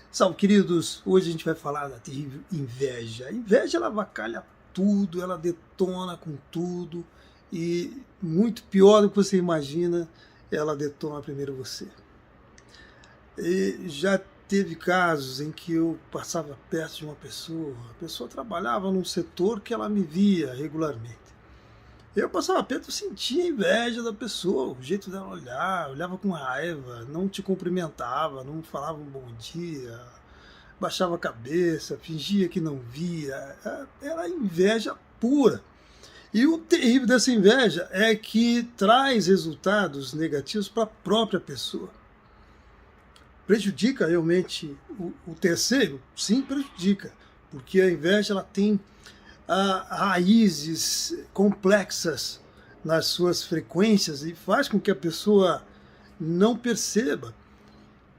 Salve, queridos! Hoje a gente vai falar da terrível inveja. A inveja, ela avacalha tudo, ela detona com tudo e, muito pior do que você imagina, ela detona primeiro você. E já teve casos em que eu passava perto de uma pessoa, a pessoa trabalhava num setor que ela me via regularmente. Eu passava perto, eu sentia inveja da pessoa, o jeito dela olhar, olhava com raiva, não te cumprimentava, não falava um bom dia, baixava a cabeça, fingia que não via, era inveja pura. E o terrível dessa inveja é que traz resultados negativos para a própria pessoa. Prejudica realmente o terceiro? Sim, prejudica, porque a inveja ela tem raízes complexas nas suas frequências e faz com que a pessoa não perceba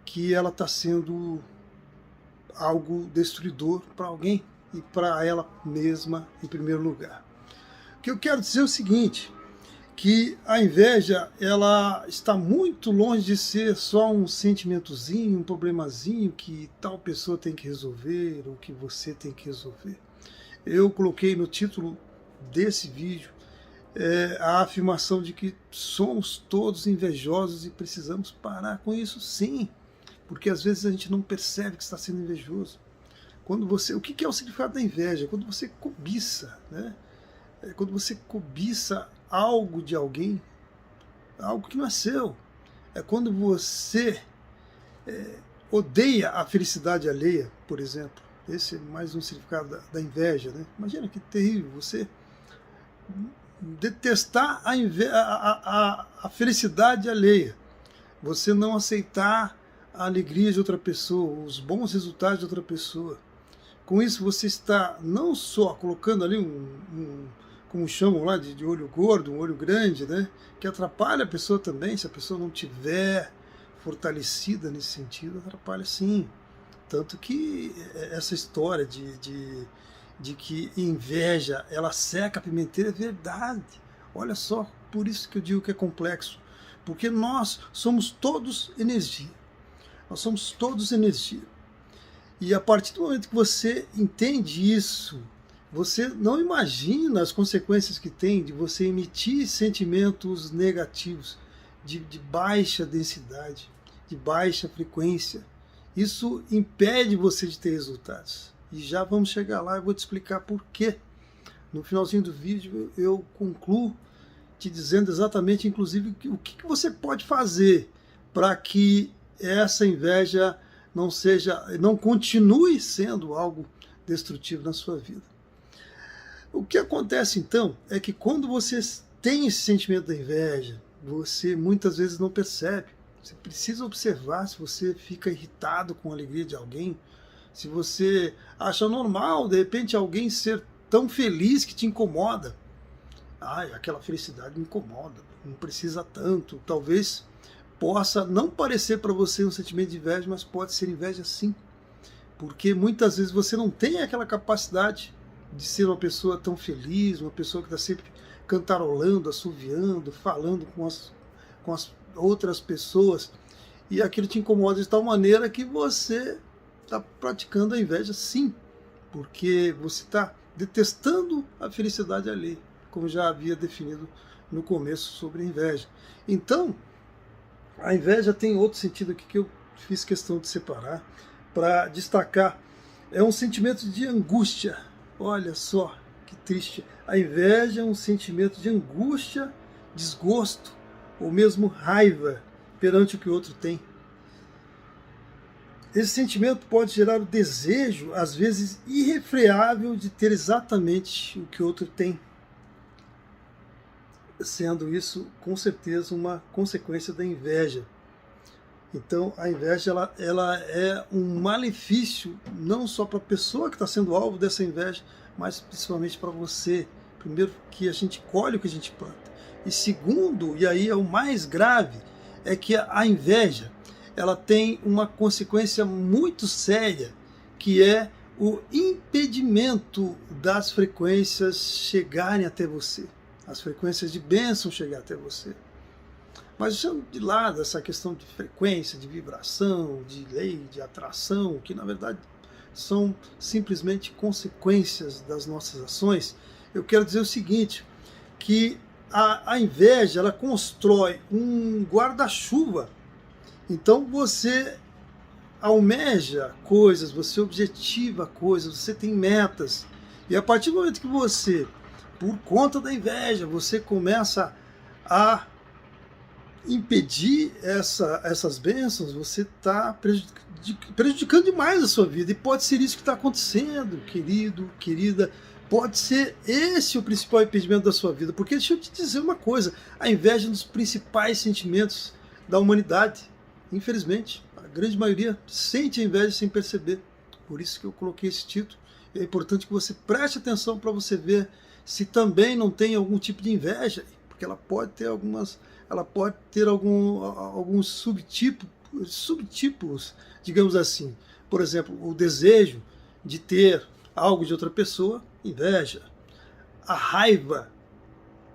que ela está sendo algo destruidor para alguém e para ela mesma em primeiro lugar. O que eu quero dizer é o seguinte, que a inveja ela está muito longe de ser só um sentimentozinho, um problemazinho que tal pessoa tem que resolver ou que você tem que resolver. Eu coloquei no título desse vídeo a afirmação de que somos todos invejosos e precisamos parar com isso, sim, porque às vezes a gente não percebe que está sendo invejoso. Quando você, o que é o significado da inveja? Quando você cobiça, né? Quando você cobiça algo de alguém, algo que não é seu. É quando você odeia a felicidade alheia, por exemplo. Esse é mais um significado da inveja, né? Imagina que terrível você detestar a felicidade alheia, você não aceitar a alegria de outra pessoa, os bons resultados de outra pessoa. Com isso você está não só colocando ali como chamam lá, de olho gordo, um olho grande, né? Que atrapalha a pessoa também, se a pessoa não tiver fortalecida nesse sentido, atrapalha sim. Tanto que essa história de que inveja, ela seca a pimenteira, é verdade. Olha só, por isso que eu digo que é complexo. Porque nós somos todos energia. Nós somos todos energia. E a partir do momento que você entende isso, você não imagina as consequências que tem de você emitir sentimentos negativos, de baixa densidade, de baixa frequência. Isso impede você de ter resultados. E já vamos chegar lá, eu vou te explicar por quê. No finalzinho do vídeo eu concluo te dizendo exatamente, inclusive, o que você pode fazer para que essa inveja não continue sendo algo destrutivo na sua vida. O que acontece então é que quando você tem esse sentimento da inveja, você muitas vezes não percebe. Você precisa observar se você fica irritado com a alegria de alguém, se você acha normal, de repente, alguém ser tão feliz que te incomoda. Ai, aquela felicidade me incomoda, não precisa tanto. Talvez possa não parecer para você um sentimento de inveja, mas pode ser inveja sim. Porque muitas vezes você não tem aquela capacidade de ser uma pessoa tão feliz, uma pessoa que está sempre cantarolando, assoviando, falando com as outras pessoas, e aquilo te incomoda de tal maneira que você está praticando a inveja sim, porque você está detestando a felicidade alheia, como já havia definido no começo sobre a inveja. Então, a inveja tem outro sentido aqui que eu fiz questão de separar, para destacar. É um sentimento de angústia. Olha só que triste. A inveja é um sentimento de angústia, desgosto, ou mesmo raiva perante o que o outro tem. Esse sentimento pode gerar o desejo, às vezes irrefreável, de ter exatamente o que o outro tem, sendo isso, com certeza, uma consequência da inveja. Então, a inveja ela é um malefício, não só para a pessoa que está sendo alvo dessa inveja, mas principalmente para você. Primeiro, que a gente colhe o que a gente planta. E segundo, e aí é o mais grave, é que a inveja ela tem uma consequência muito séria, que é o impedimento das frequências chegarem até você, as frequências de bênção chegar até você. Mas deixando de lado essa questão de frequência, de vibração, de lei de atração, que na verdade são simplesmente consequências das nossas ações, eu quero dizer o seguinte, que a inveja, ela constrói um guarda-chuva. Então você almeja coisas, você objetiva coisas, você tem metas, e a partir do momento que você, por conta da inveja, você começa a impedir essas bênçãos, você está prejudicando demais a sua vida. E pode ser isso que está acontecendo, querido, querida. Pode ser esse o principal impedimento da sua vida. Porque deixa eu te dizer uma coisa, a inveja é um dos principais sentimentos da humanidade. Infelizmente, a grande maioria sente a inveja sem perceber. Por isso que eu coloquei esse título. É importante que você preste atenção para você ver se também não tem algum tipo de inveja, porque ela pode ter alguns subtipos, digamos assim. Por exemplo, o desejo de ter algo de outra pessoa, inveja. A raiva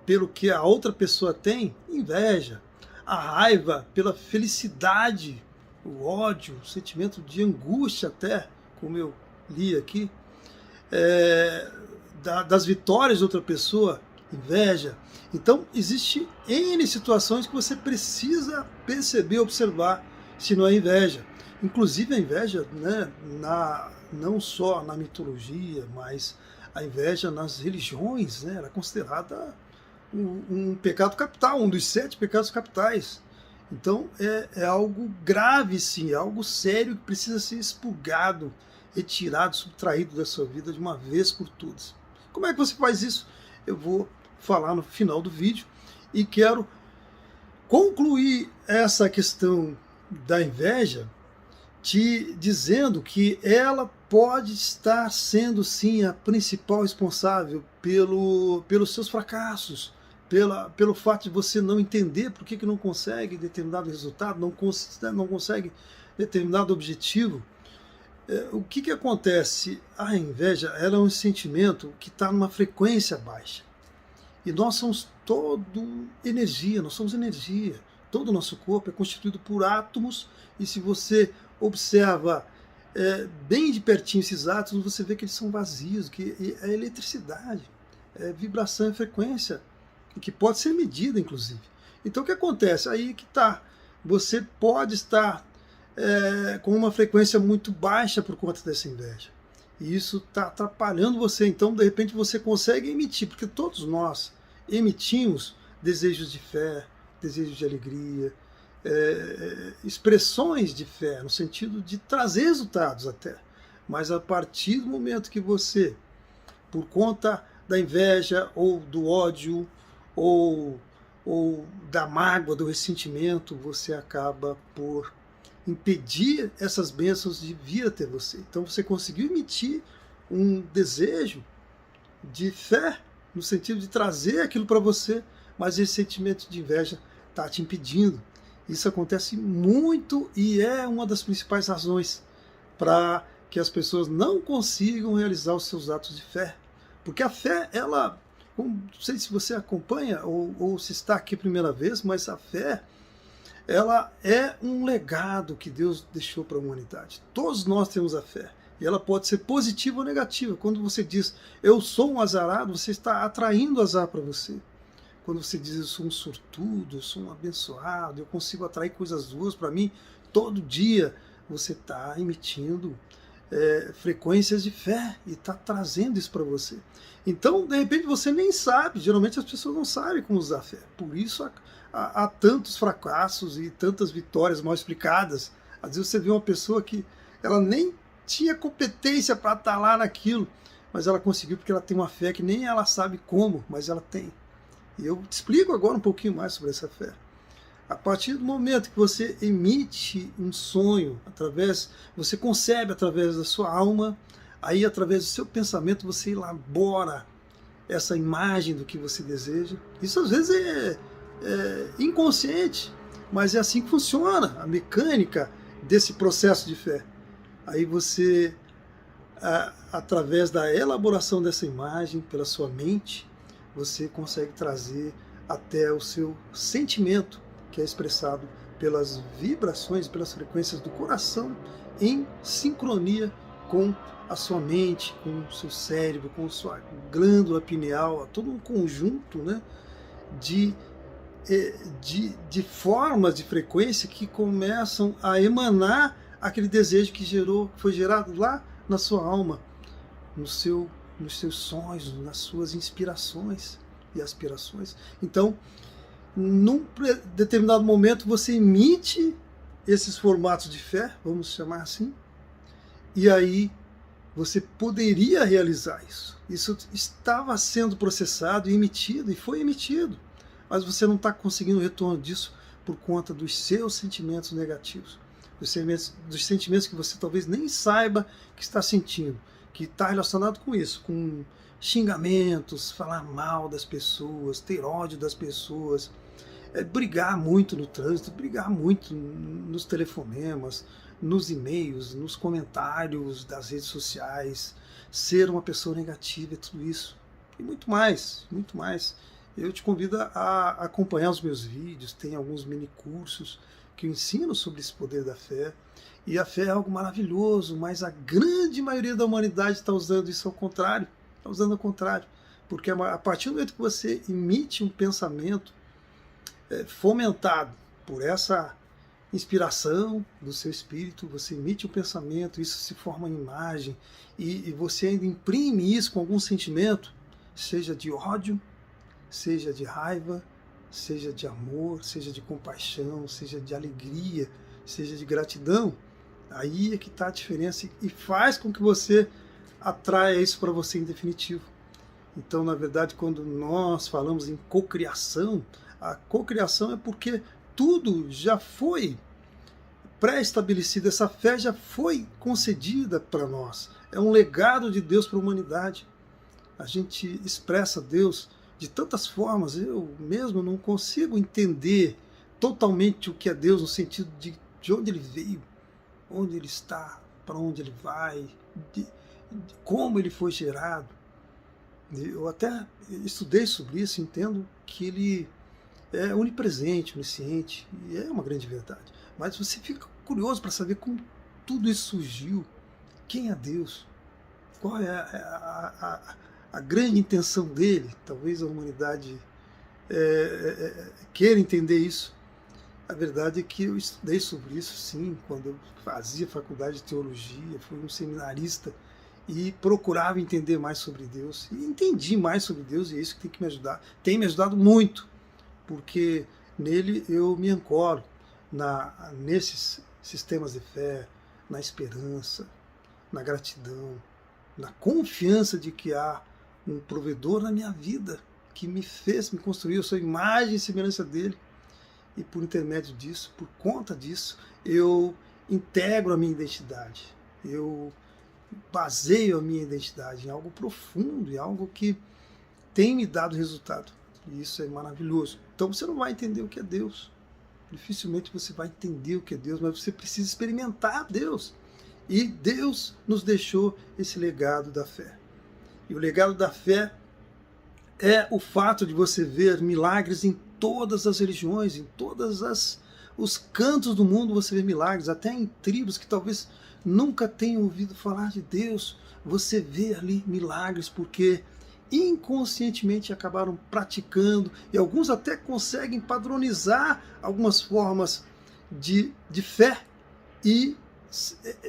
pelo que a outra pessoa tem, inveja. A raiva pela felicidade, o ódio, o sentimento de angústia até, como eu li aqui, das vitórias de outra pessoa, inveja. Então, existe N situações que você precisa perceber, observar, se não é inveja. Inclusive a inveja, né, não só na mitologia, mas a inveja nas religiões, né, ela é considerada um pecado capital, um dos 7 pecados capitais. Então, é algo grave, sim, é algo sério que precisa ser expurgado, retirado, subtraído da sua vida de uma vez por todas. Como é que você faz isso? Eu vou falar no final do vídeo e quero concluir essa questão da inveja te dizendo que ela pode estar sendo sim a principal responsável pelos seus fracassos, pelo fato de você não entender por que não consegue determinado resultado, não consegue determinado objetivo. O que acontece? A inveja, ela é um sentimento que está numa frequência baixa. E nós somos todo energia, nós somos energia. Todo o nosso corpo é constituído por átomos, e se você observa bem de pertinho esses átomos, você vê que eles são vazios, que é eletricidade, é vibração e frequência, e que pode ser medida, inclusive. Então o que acontece? Aí que está. Você pode estar com uma frequência muito baixa por conta dessa inveja. E isso está atrapalhando você. Então, de repente, você consegue emitir, porque todos nós emitimos desejos de fé, desejos de alegria, expressões de fé, no sentido de trazer resultados até. Mas a partir do momento que você, por conta da inveja, ou do ódio, ou da mágoa, do ressentimento, você acaba por impedir essas bênçãos de vir até você. Então você conseguiu emitir um desejo de fé, no sentido de trazer aquilo para você, mas esse sentimento de inveja está te impedindo. Isso acontece muito e é uma das principais razões para que as pessoas não consigam realizar os seus atos de fé. Porque a fé, ela, não sei se você acompanha ou se está aqui a primeira vez, mas a fé, ela é um legado que Deus deixou para a humanidade. Todos nós temos a fé. E ela pode ser positiva ou negativa. Quando você diz, eu sou um azarado, você está atraindo azar para você. Quando você diz, eu sou um sortudo, eu sou um abençoado, eu consigo atrair coisas boas para mim, todo dia você está emitindo frequências de fé e está trazendo isso para você. Então, de repente, você nem sabe, geralmente as pessoas não sabem como usar a fé. Por isso há tantos fracassos e tantas vitórias mal explicadas. Às vezes você vê uma pessoa que ela nem tinha competência para estar lá naquilo, mas ela conseguiu porque ela tem uma fé que nem ela sabe como, mas ela tem. E eu te explico agora um pouquinho mais sobre essa fé. A partir do momento que você emite um sonho, você concebe através da sua alma, aí através do seu pensamento você elabora essa imagem do que você deseja. Isso às vezes é inconsciente, mas é assim que funciona a mecânica desse processo de fé. Aí você, através da elaboração dessa imagem pela sua mente, você consegue trazer até o seu sentimento, que é expressado pelas vibrações, pelas frequências do coração, em sincronia com a sua mente, com o seu cérebro, com a sua glândula pineal, todo um conjunto, né, de, formas de frequência que começam a emanar aquele desejo que foi gerado lá na sua alma, nos seus sonhos, nas suas inspirações e aspirações. Então, num determinado momento, você emite esses formatos de fé, vamos chamar assim, e aí você poderia realizar isso. Isso estava sendo processado e emitido, e foi emitido, mas você não está conseguindo o retorno disso por conta dos seus sentimentos negativos, dos sentimentos que você talvez nem saiba que está sentindo, que está relacionado com isso, com xingamentos, falar mal das pessoas, ter ódio das pessoas, brigar muito no trânsito, brigar muito nos telefonemas, nos e-mails, nos comentários das redes sociais, ser uma pessoa negativa, tudo isso. E muito mais, muito mais. Eu te convido a acompanhar os meus vídeos, tem alguns mini cursos que eu ensino sobre esse poder da fé. E a fé é algo maravilhoso, mas a grande maioria da humanidade está usando isso ao contrário. Está usando ao contrário. Porque a partir do momento que você emite um pensamento fomentado por essa inspiração do seu espírito, você emite um pensamento, isso se forma em imagem, e você ainda imprime isso com algum sentimento, seja de ódio, seja de raiva, seja de amor, seja de compaixão, seja de alegria, seja de gratidão, aí é que está a diferença e faz com que você atraia isso para você em definitivo. Então, na verdade, quando nós falamos em cocriação, a cocriação é porque tudo já foi pré-estabelecido, essa fé já foi concedida para nós. É um legado de Deus para a humanidade. A gente expressa Deus de tantas formas, eu mesmo não consigo entender totalmente o que é Deus no sentido de onde ele veio, onde ele está, para onde ele vai, de como ele foi gerado. Eu até estudei sobre isso, entendo que ele é onipresente, onisciente, e é uma grande verdade. Mas você fica curioso para saber como tudo isso surgiu, quem é Deus, qual é a grande intenção dele. Talvez a humanidade queira entender isso. A verdade é que eu estudei sobre isso, sim, quando eu fazia faculdade de teologia, fui um seminarista e procurava entender mais sobre Deus. E entendi mais sobre Deus, e é isso que tem que me ajudar. Tem me ajudado muito, porque nele eu me ancoro nesses sistemas de fé, na esperança, na gratidão, na confiança de que há um provedor na minha vida que me fez, me construiu, eu sou imagem e semelhança dele, e por intermédio disso, por conta disso, eu integro a minha identidade, eu baseio a minha identidade em algo profundo, em algo que tem me dado resultado, e isso é maravilhoso. Então você não vai entender o que é Deus, dificilmente você vai entender o que é Deus, mas você precisa experimentar Deus, e Deus nos deixou esse legado da fé. E o legado da fé é o fato de você ver milagres em todas as religiões, em todos os cantos do mundo você vê milagres, até em tribos que talvez nunca tenham ouvido falar de Deus, você vê ali milagres, porque inconscientemente acabaram praticando, e alguns até conseguem padronizar algumas formas de fé, e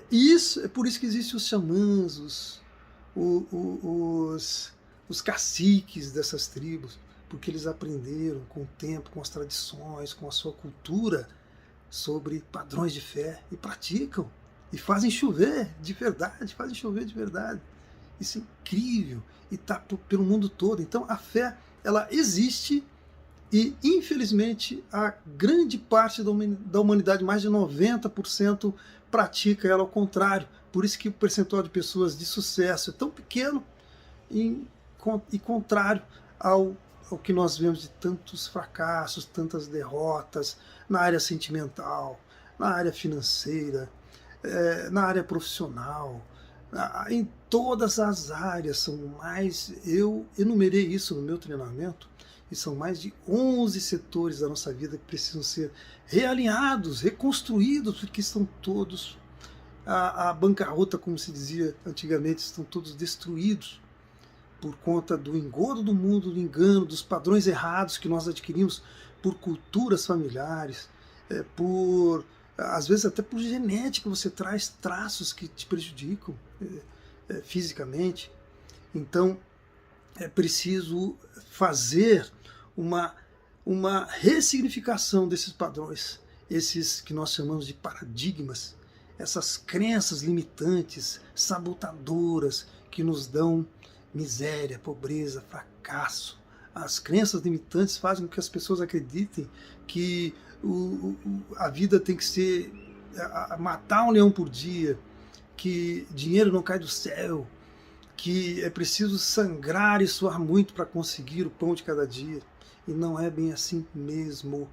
isso é por isso que existem os xamãs, os caciques dessas tribos, porque eles aprenderam com o tempo, com as tradições, com a sua cultura, sobre padrões de fé, e praticam, e fazem chover de verdade, Isso é incrível, e está pelo mundo todo. Então a fé, ela existe, e infelizmente a grande parte da humanidade, mais de 90%, pratica ela ao contrário. Por isso que o percentual de pessoas de sucesso é tão pequeno, e contrário ao que nós vemos de tantos fracassos, tantas derrotas na área sentimental, na área financeira, na área profissional, em todas as áreas. Eu enumerei isso no meu treinamento, E são mais de 11 setores da nossa vida que precisam ser realinhados, reconstruídos, porque estão todos, a bancarrota, como se dizia antigamente, estão todos destruídos por conta do engodo do mundo, do engano, dos padrões errados que nós adquirimos por culturas familiares, às vezes até por genética. Você traz traços que te prejudicam fisicamente. Então é preciso fazer uma ressignificação desses padrões, esses que nós chamamos de paradigmas, essas crenças limitantes, sabotadoras, que nos dão miséria, pobreza, fracasso. As crenças limitantes fazem com que as pessoas acreditem que a vida tem que ser matar um leão por dia, que dinheiro não cai do céu, que é preciso sangrar e suar muito para conseguir o pão de cada dia. E não é bem assim mesmo.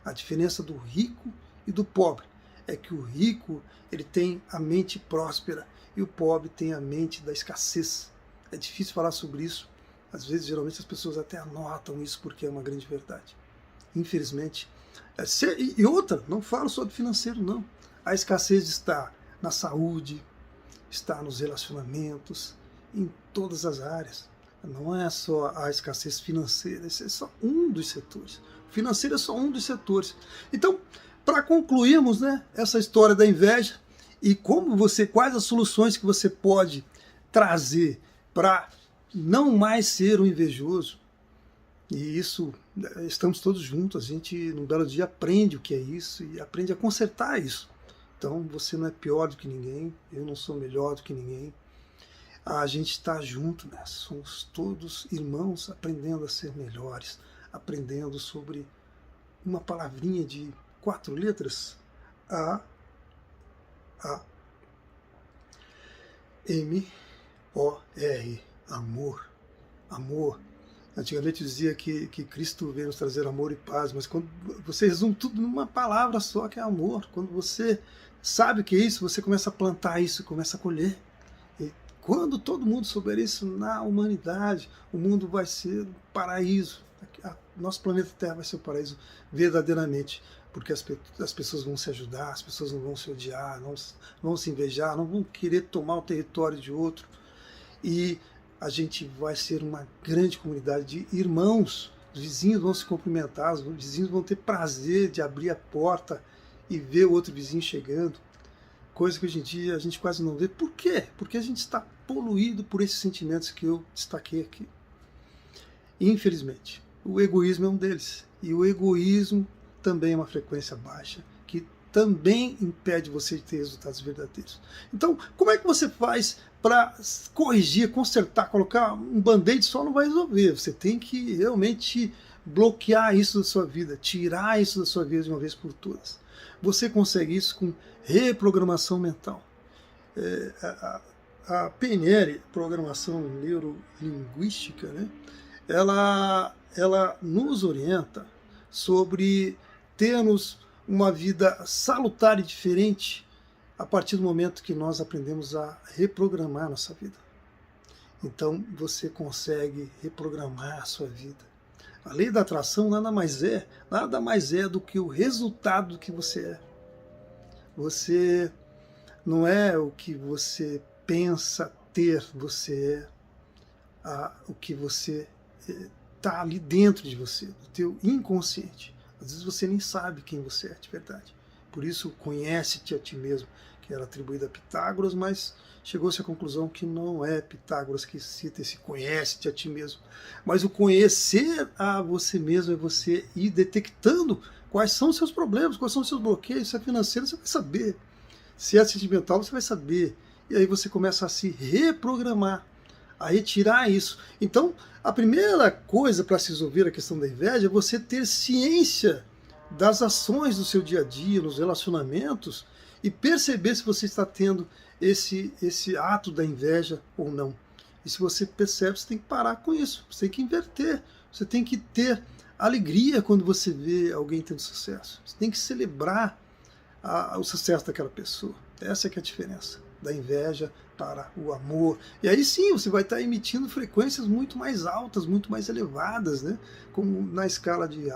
A diferença do rico e do pobre é que o rico, ele tem a mente próspera e o pobre tem a mente da escassez. É difícil falar sobre isso. Às vezes, geralmente, as pessoas até anotam isso porque é uma grande verdade. Infelizmente. E outra, não falo só do financeiro, não. A escassez está na saúde, está nos relacionamentos, em todas as áreas. Não é só a escassez financeira, esse é só um dos setores. O financeiro é só um dos setores. Então, para concluirmos, né, essa história da inveja e quais as soluções que você pode trazer para não mais ser um invejoso. E isso, estamos todos juntos, a gente num belo dia aprende o que é isso e aprende a consertar isso. Então você não é pior do que ninguém, eu não sou melhor do que ninguém. A gente está junto, né? Somos todos irmãos aprendendo a ser melhores, aprendendo sobre uma palavrinha de 4 letras, A-M-O-R, amor. Amor. Antigamente dizia que Cristo veio nos trazer amor e paz, mas quando você resume tudo numa palavra só, que é amor, quando você sabe o que é isso, você começa a plantar isso, começa a colher. E quando todo mundo souber isso na humanidade, o mundo vai ser um paraíso. Nosso planeta Terra vai ser um paraíso verdadeiramente, porque as pessoas vão se ajudar, as pessoas não vão se odiar, não vão se invejar, não vão querer tomar o território de outro. E a gente vai ser uma grande comunidade de irmãos. Os vizinhos vão se cumprimentar, os vizinhos vão ter prazer de abrir a porta e ver o outro vizinho chegando. Coisa que hoje em dia a gente quase não vê. Por quê? Porque a gente está poluído por esses sentimentos que eu destaquei aqui. Infelizmente, o egoísmo é um deles. E o egoísmo também é uma frequência baixa, que também impede você de ter resultados verdadeiros. Então, como é que você faz para corrigir, consertar, colocar um band-aid só não vai resolver? Você tem que realmente bloquear isso da sua vida, tirar isso da sua vida de uma vez por todas. Você consegue isso com reprogramação mental. A PNL, Programação Neurolinguística, né? Ela nos orienta sobre termos uma vida salutar e diferente a partir do momento que nós aprendemos a reprogramar a nossa vida. Então você consegue reprogramar a sua vida. A lei da atração nada mais é do que o resultado do que você é. Você não é o que você pensa ter, você é o que você está ali dentro de você, do teu inconsciente. Às vezes você nem sabe quem você é de verdade. Por isso, conhece-te a ti mesmo, que era atribuído a Pitágoras, mas chegou-se à conclusão que não é Pitágoras que cita esse conhece-te a ti mesmo. Mas o conhecer a você mesmo é você ir detectando quais são os seus problemas, quais são os seus bloqueios. Se é financeiro, você vai saber. Se é sentimental, você vai saber. E aí você começa a se reprogramar, a retirar isso. Então, a primeira coisa para se resolver a questão da inveja é você ter ciência das ações do seu dia a dia, nos relacionamentos, e perceber se você está tendo esse ato da inveja ou não. E se você percebe, você tem que parar com isso, você tem que inverter, você tem que ter alegria quando você vê alguém tendo sucesso, você tem que celebrar o sucesso daquela pessoa. Essa é que é a diferença da inveja para o amor. E aí sim, você vai estar emitindo frequências muito mais altas, muito mais elevadas, né? Como na escala de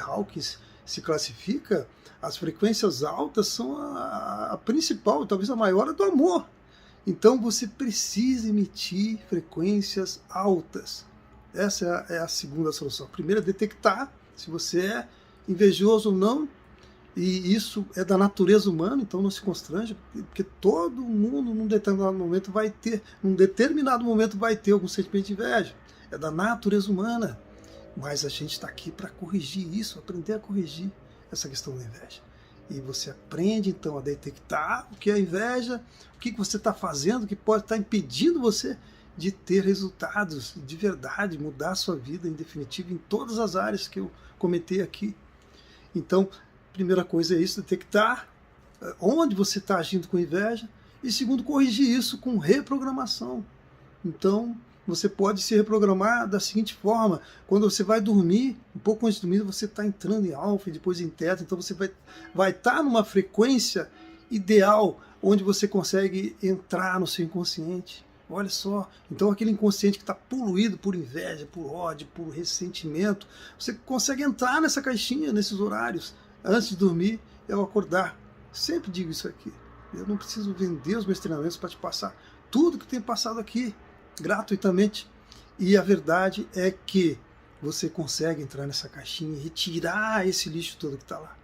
Hawkins se classifica, as frequências altas são a principal, talvez a maior, é do amor. Então você precisa emitir frequências altas. Essa é a segunda solução. A primeira é detectar se você é invejoso ou não, e isso é da natureza humana, então não se constrange, porque todo mundo num determinado momento vai ter algum sentimento de inveja. É da natureza humana. Mas a gente está aqui para corrigir isso, aprender a corrigir essa questão da inveja. E você aprende então a detectar o que é inveja, o que você está fazendo que pode estar impedindo você de ter resultados de verdade, mudar a sua vida em definitivo em todas as áreas que eu comentei aqui. Então, primeira coisa é isso, detectar onde você está agindo com inveja, e segundo, corrigir isso com reprogramação. Então, você pode se reprogramar da seguinte forma: quando você vai dormir, um pouco antes de dormir, você está entrando em alfa e depois em teta, então você vai estar numa frequência ideal, onde você consegue entrar no seu inconsciente. Olha só, então aquele inconsciente que está poluído por inveja, por ódio, por ressentimento, você consegue entrar nessa caixinha, nesses horários, antes de dormir e ao acordar. Sempre digo isso aqui. Eu não preciso vender os meus treinamentos para te passar tudo que eu tenho passado aqui, gratuitamente. E a verdade é que você consegue entrar nessa caixinha e retirar esse lixo todo que está lá,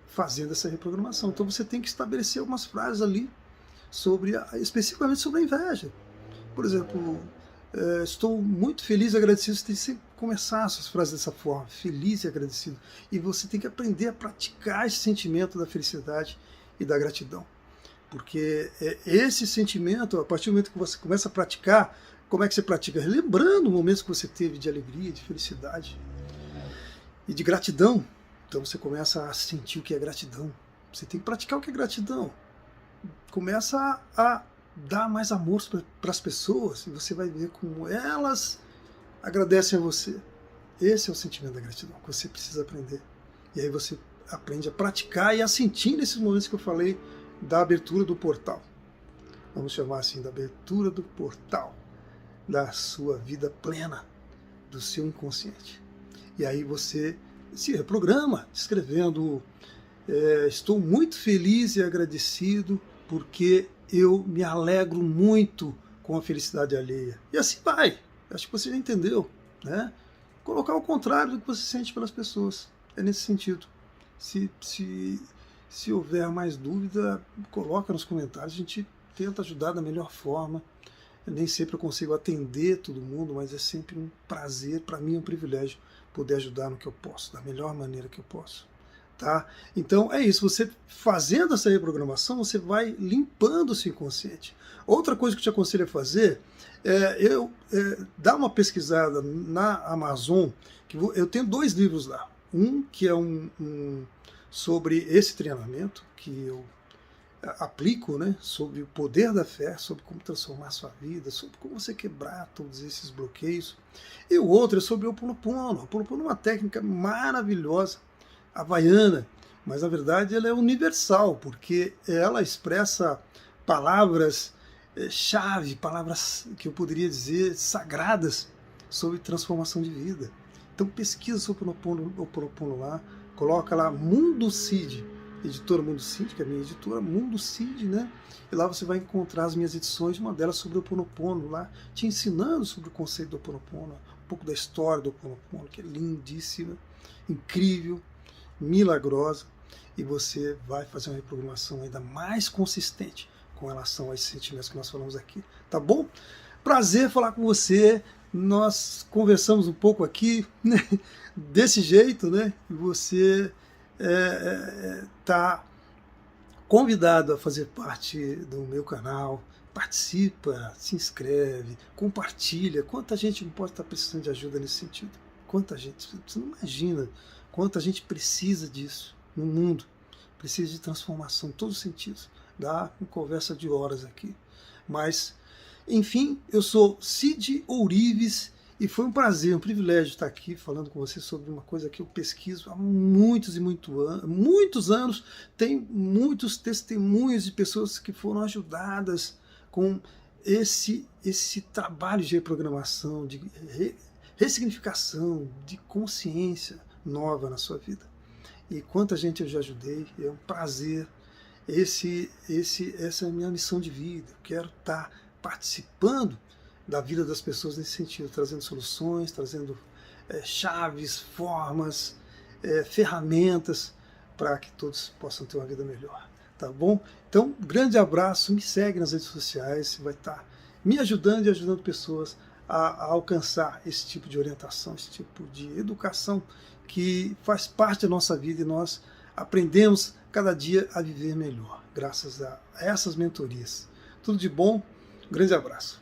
fazendo essa reprogramação. Então você tem que estabelecer algumas frases ali, especificamente sobre a inveja. Por exemplo, estou muito feliz e agradecido. Você tem que sempre começar as suas frases dessa forma, feliz e agradecido. E você tem que aprender a praticar esse sentimento da felicidade e da gratidão. Porque esse sentimento, a partir do momento que você começa a praticar, como é que você pratica? Relembrando momentos que você teve de alegria, de felicidade e de gratidão. Então você começa a sentir o que é gratidão. Você tem que praticar o que é gratidão. Começa a dar mais amor para as pessoas e você vai ver como elas agradecem a você. Esse é o sentimento da gratidão que você precisa aprender. E aí você aprende a praticar e a sentir nesses momentos que eu falei da abertura do portal. Vamos chamar assim, da abertura do portal da sua vida plena, do seu inconsciente. E aí você se reprograma, escrevendo: estou muito feliz e agradecido porque eu me alegro muito com a felicidade alheia. E assim vai. Acho que você já entendeu, né? Colocar o contrário do que você sente pelas pessoas. É nesse sentido. Se houver mais dúvida, coloca nos comentários. A gente tenta ajudar da melhor forma. Eu nem sempre eu consigo atender todo mundo, mas é sempre um prazer, para mim é um privilégio poder ajudar no que eu posso, da melhor maneira que eu posso. Tá? Então é isso, você fazendo essa reprogramação, você vai limpando o seu inconsciente. Outra coisa que eu te aconselho a fazer dar uma pesquisada na Amazon, que eu tenho 2 livros lá. Um que é sobre esse treinamento, que eu aplico, né, sobre o poder da fé, sobre como transformar a sua vida, sobre como você quebrar todos esses bloqueios. E o outro é sobre o Ho'oponopono. O Ho'oponopono é uma técnica maravilhosa, havaiana, mas na verdade ela é universal, porque ela expressa palavras-chave, palavras que eu poderia dizer sagradas sobre transformação de vida. Então pesquisa sobre o Ho'oponopono lá, coloca lá Mundo Cid, editora Mundo Cid, que é a minha editora, Mundo Cid, né? E lá você vai encontrar as minhas edições, uma delas sobre o Ho'oponopono, lá te ensinando sobre o conceito do Ho'oponopono, um pouco da história do Ho'oponopono, que é lindíssima, incrível, milagrosa, e você vai fazer uma reprogramação ainda mais consistente com relação a esses sentimentos que nós falamos aqui, tá bom? Prazer falar com você, nós conversamos um pouco aqui, né, desse jeito, né, e você está convidado a fazer parte do meu canal, participa, se inscreve, compartilha. Quanta gente não pode estar precisando de ajuda nesse sentido? Quanta gente, você não imagina quanta gente precisa disso no mundo, precisa de transformação em todos os sentidos. Dá uma conversa de horas aqui. Mas, enfim, eu sou Cid Ourives E foi um prazer, um privilégio estar aqui falando com você sobre uma coisa que eu pesquiso há muitos e muitos anos. Tem muitos testemunhos de pessoas que foram ajudadas com esse trabalho de reprogramação, de ressignificação, de consciência nova na sua vida. E quanta gente eu já ajudei, é um prazer. Essa é a minha missão de vida. Eu quero estar participando da vida das pessoas nesse sentido, trazendo soluções, trazendo chaves, formas, ferramentas para que todos possam ter uma vida melhor. Tá bom? Então, grande abraço, me segue nas redes sociais, você vai estar me ajudando e ajudando pessoas a alcançar esse tipo de orientação, esse tipo de educação que faz parte da nossa vida e nós aprendemos cada dia a viver melhor, graças a essas mentorias. Tudo de bom, um grande abraço.